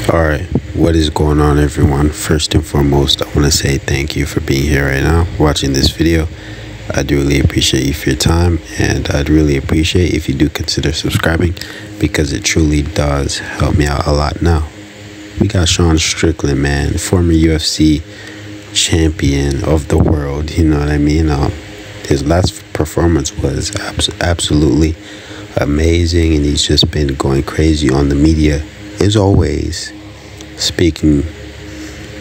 Alright, what is going on, everyone? First and foremost, I want to say thank you for being here right now, watching this video. I do really appreciate you for your time, and I'd really appreciate if you do consider subscribing, because it truly does help me out a lot. Now, we got Sean Strickland, man, former UFC champion of the world, you know what I mean? His last performance was absolutely amazing, and he's just been going crazy on the media, as always, speaking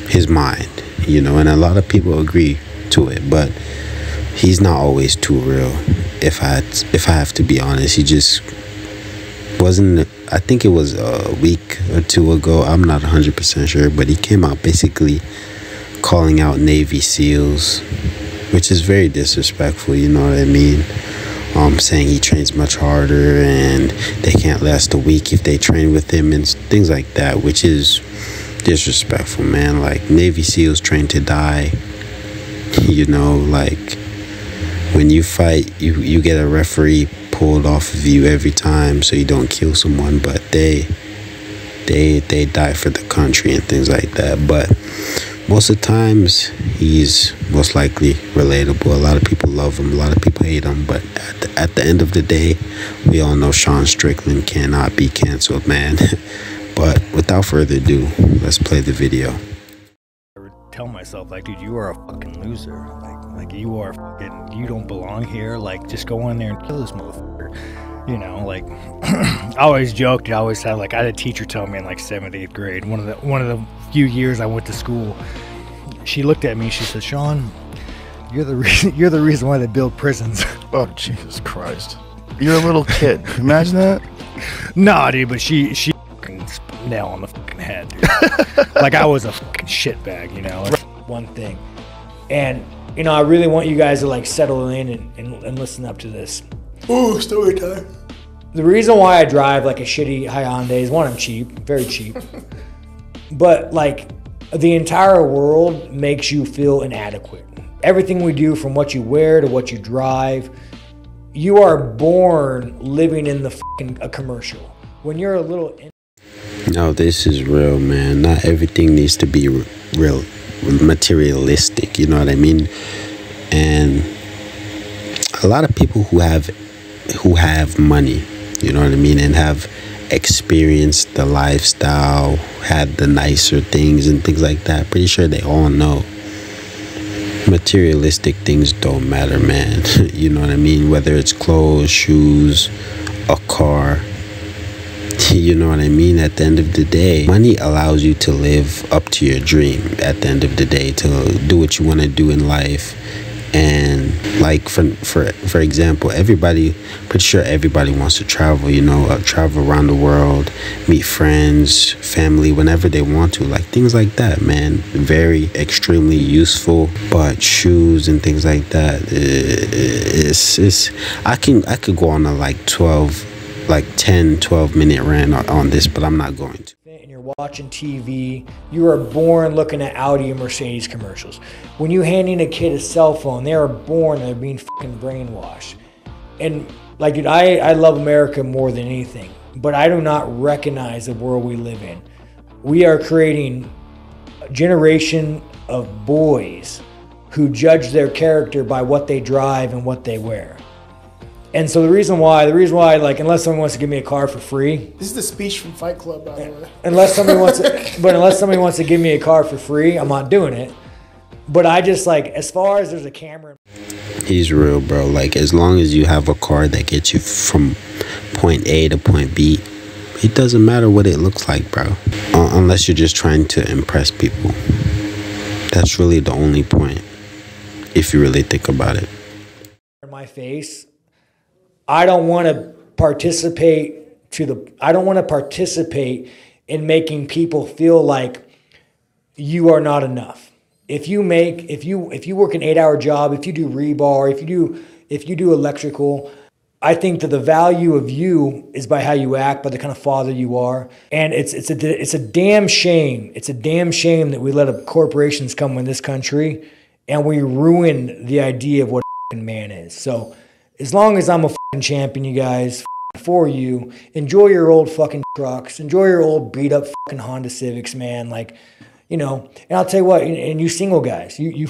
his mind, you know, and a lot of people agree to it, but he's not always too real. If I have to be honest, he just wasn't. I think it was a week or two ago, I'm not 100% sure, but he came out basically calling out Navy SEALs, which is very disrespectful, you know what I mean? Saying he trains much harder and they can't last a week if they train with him and things like that, which is disrespectful, man. Like, Navy SEALs train to die, you know. Like, when you fight, you get a referee pulled off of you every time so you don't kill someone, but they die for the country and things like that. But most of the times, he's most likely relatable. A lot of people love him, a lot of people hate him, but at the end of the day, we all know Sean Strickland cannot be canceled, man. But without further ado, let's play the video. I would tell myself, like, dude, you are a fucking loser. Like you are fucking, you don't belong here. Like, just go in there and kill this motherfucker. You know, like, I always joked. I always had, like, I had a teacher tell me in like 7th, 8th grade, one of the few years I went to school. She looked at me. She said, "Sean, you're the reason why they build prisons." Oh, Jesus Christ! You're a little kid. Imagine that. Nah, dude, but she fucking nail on the fucking head, dude. Like, I was a fucking shitbag, you know. One thing, and you know, I really want you guys to like settle in and listen up to this. Ooh, story time. The reason why I drive like a shitty Hyundai is, one, I'm cheap, very cheap. But like, the entire world makes you feel inadequate. Everything we do, from what you wear to what you drive, you are born living in the fucking a commercial. When you're a little... No, this is real, man. Not everything needs to be real materialistic, you know what I mean? And a lot of people who have money, you know what I mean, and have experienced the lifestyle, had the nicer things and things like that, pretty sure they all know materialistic things don't matter, man. You know what I mean? Whether it's clothes, shoes, a car, you know what I mean? At the end of the day, money allows you to live up to your dream. At the end of the day, to do what you want to do in life. And like, for example, pretty sure everybody wants to travel, you know, travel around the world, meet friends, family, whenever they want to, like, things like that, man. Very extremely useful. But shoes and things like that, I could go on a like 10-12 minute rant on this, but I'm not going to. And you're watching TV, you are born looking at Audi and Mercedes commercials. When you handing a kid a cell phone, they are born, they're being fucking brainwashed. And like, dude, I love America more than anything, but I do not recognize the world we live in. We are creating a generation of boys who judge their character by what they drive and what they wear. And so the reason why, like, unless someone wants to give me a car for free. This is the speech from Fight Club, by the way. Unless somebody wants to give me a car for free, I'm not doing it. But I just, like, as far as there's a camera. He's real, bro. Like, as long as you have a car that gets you from point A to point B, it doesn't matter what it looks like, bro. Unless you're just trying to impress people. That's really the only point, if you really think about it. In my face, I don't want to participate in making people feel like you are not enough. If you work an 8-hour job, if you do rebar, if you do electrical, I think that the value of you is by how you act, by the kind of father you are. And it's a damn shame. It's a damn shame that we let corporations come in this country and we ruin the idea of what a man is. So as long as I'm a champion, you guys, for you. Enjoy your old fucking trucks. Enjoy your old beat up fucking Honda Civics, man. Like, you know, and I'll tell you what, and you single guys, you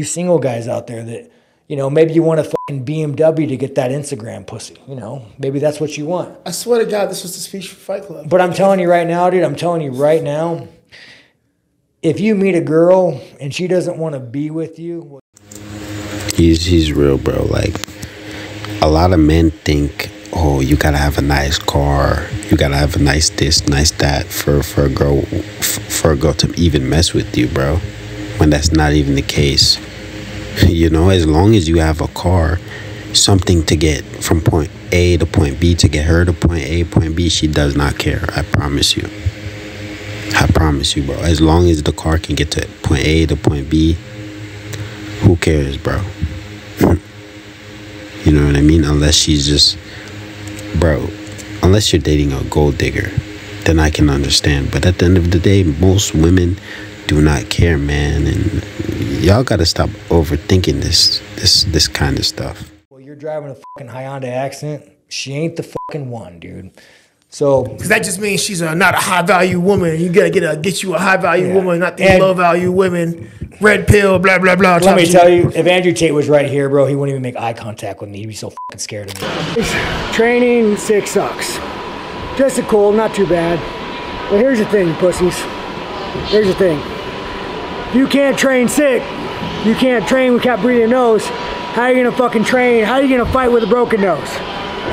single guys out there that, you know, maybe you want a fucking BMW to get that Instagram pussy, you know, maybe that's what you want. I swear to God, this was the speech for Fight Club. But I'm telling you right now, dude, I'm telling you right now, if you meet a girl and she doesn't want to be with you. He's real, bro. Like, a lot of men think, oh, you gotta have a nice car, you gotta have a nice this, nice that for a girl to even mess with you, bro. When that's not even the case. You know, as long as you have a car, something to get from point A to point B, to get her to point A, point B, she does not care. I promise you. I promise you, bro. As long as the car can get to point A to point B, who cares, bro? You know what I mean? Unless she's just, bro, unless you're dating a gold digger, then I can understand. But at the end of the day, most women do not care, man. And y'all got to stop overthinking this kind of stuff. Well, you're driving a fucking Hyundai Accent. She ain't the fucking one, dude. So, because that just means she's not a high value woman. You gotta get you a high value woman, not these low value women. Red pill, blah blah blah. Let me tell you, if Andrew Tate was right here, bro, he wouldn't even make eye contact with me. He'd be so fucking scared of me. Training sick sucks. Just a cold, not too bad. But here's the thing, pussies. Here's the thing. If you can't train sick, you can't train with cat breathing nose. How are you gonna fucking train? How are you gonna fight with a broken nose?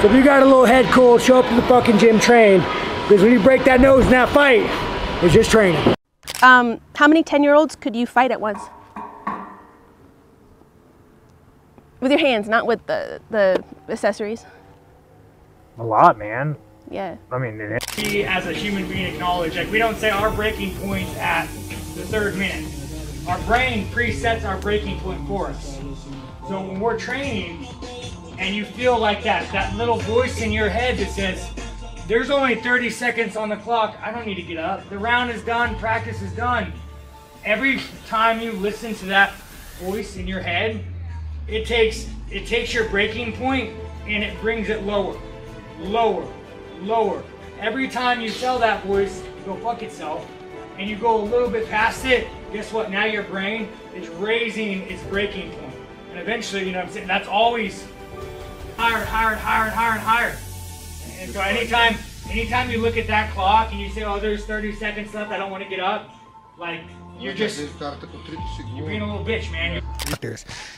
So if you got a little head cold, show up to the fucking gym, train. Because when you break that nose in that fight, it's just training. How many 10-year-olds could you fight at once? With your hands, not with the accessories. A lot, man. Yeah. I mean, we as a human being acknowledge, like, we don't say our breaking point's at the 3rd minute. Our brain presets our breaking point for us. So when we're training and you feel like that little voice in your head that says, there's only 30 seconds on the clock, I don't need to get up. The round is done, practice is done. Every time you listen to that voice in your head, it takes your breaking point and it brings it lower, lower, lower. Every time you tell that voice to go fuck itself and you go a little bit past it, guess what? Now your brain is raising its breaking point. And eventually, you know what I'm saying, that's always higher, higher, higher, higher, higher. And so anytime you look at that clock and you say, oh, there's 30 seconds left, I don't want to get up, like, you're being a little bitch, man.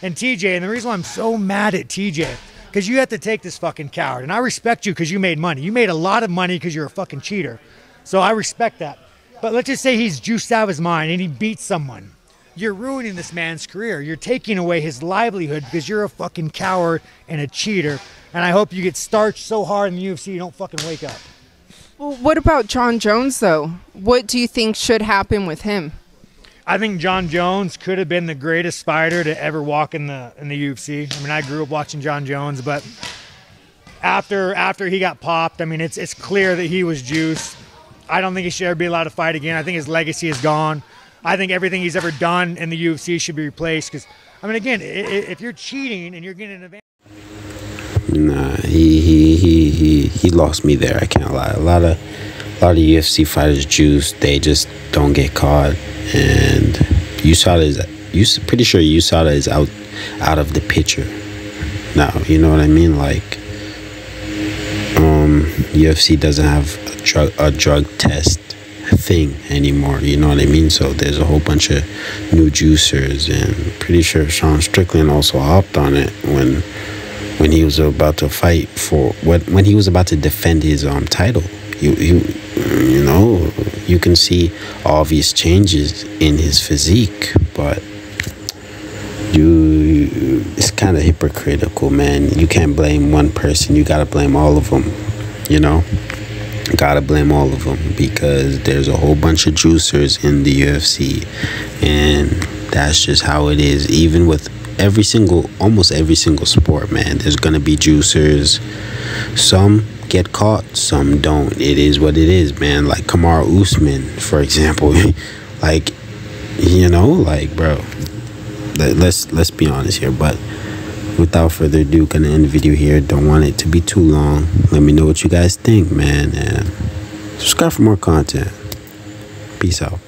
And TJ, and the reason why I'm so mad at TJ, because you have to take this fucking coward. And I respect you because you made money. You made a lot of money because you're a fucking cheater. So I respect that. But let's just say he's juiced out of his mind and he beats someone. You're ruining this man's career. You're taking away his livelihood because you're a fucking coward and a cheater. And I hope you get starched so hard in the UFC you don't fucking wake up. Well, what about John Jones, though? What do you think should happen with him? I think John Jones could have been the greatest fighter to ever walk in the UFC. I mean, I grew up watching John Jones, but after he got popped, I mean, it's clear that he was juiced. I don't think he should ever be allowed to fight again. I think his legacy is gone. I think everything he's ever done in the UFC should be replaced. Because, I mean, again, if you're cheating and you're getting an advantage. Nah, he lost me there. I can't lie. A lot of UFC fighters juice. They just don't get caught. And pretty sure USADA is out of the picture now. You know what I mean? Like, UFC doesn't have a drug test thing anymore. You know what I mean? So there's a whole bunch of new juicers, and pretty sure Sean Strickland also hopped on it when he was about to fight when he was about to defend his title. You know, you can see obvious changes in his physique, but it's kind of hypocritical, man. You can't blame one person. You gotta blame all of them. You know, gotta blame all of them, because there's a whole bunch of juicers in the UFC, and that's just how it is. Even with almost every single sport, man, there's gonna be juicers. Some get caught, some don't. It is what it is, man. Like Kamaru Usman, for example. Like, you know, like, bro, let's be honest here. But without further ado, gonna end the video here. Don't want it to be too long. Let me know what you guys think, man, and subscribe for more content. Peace out.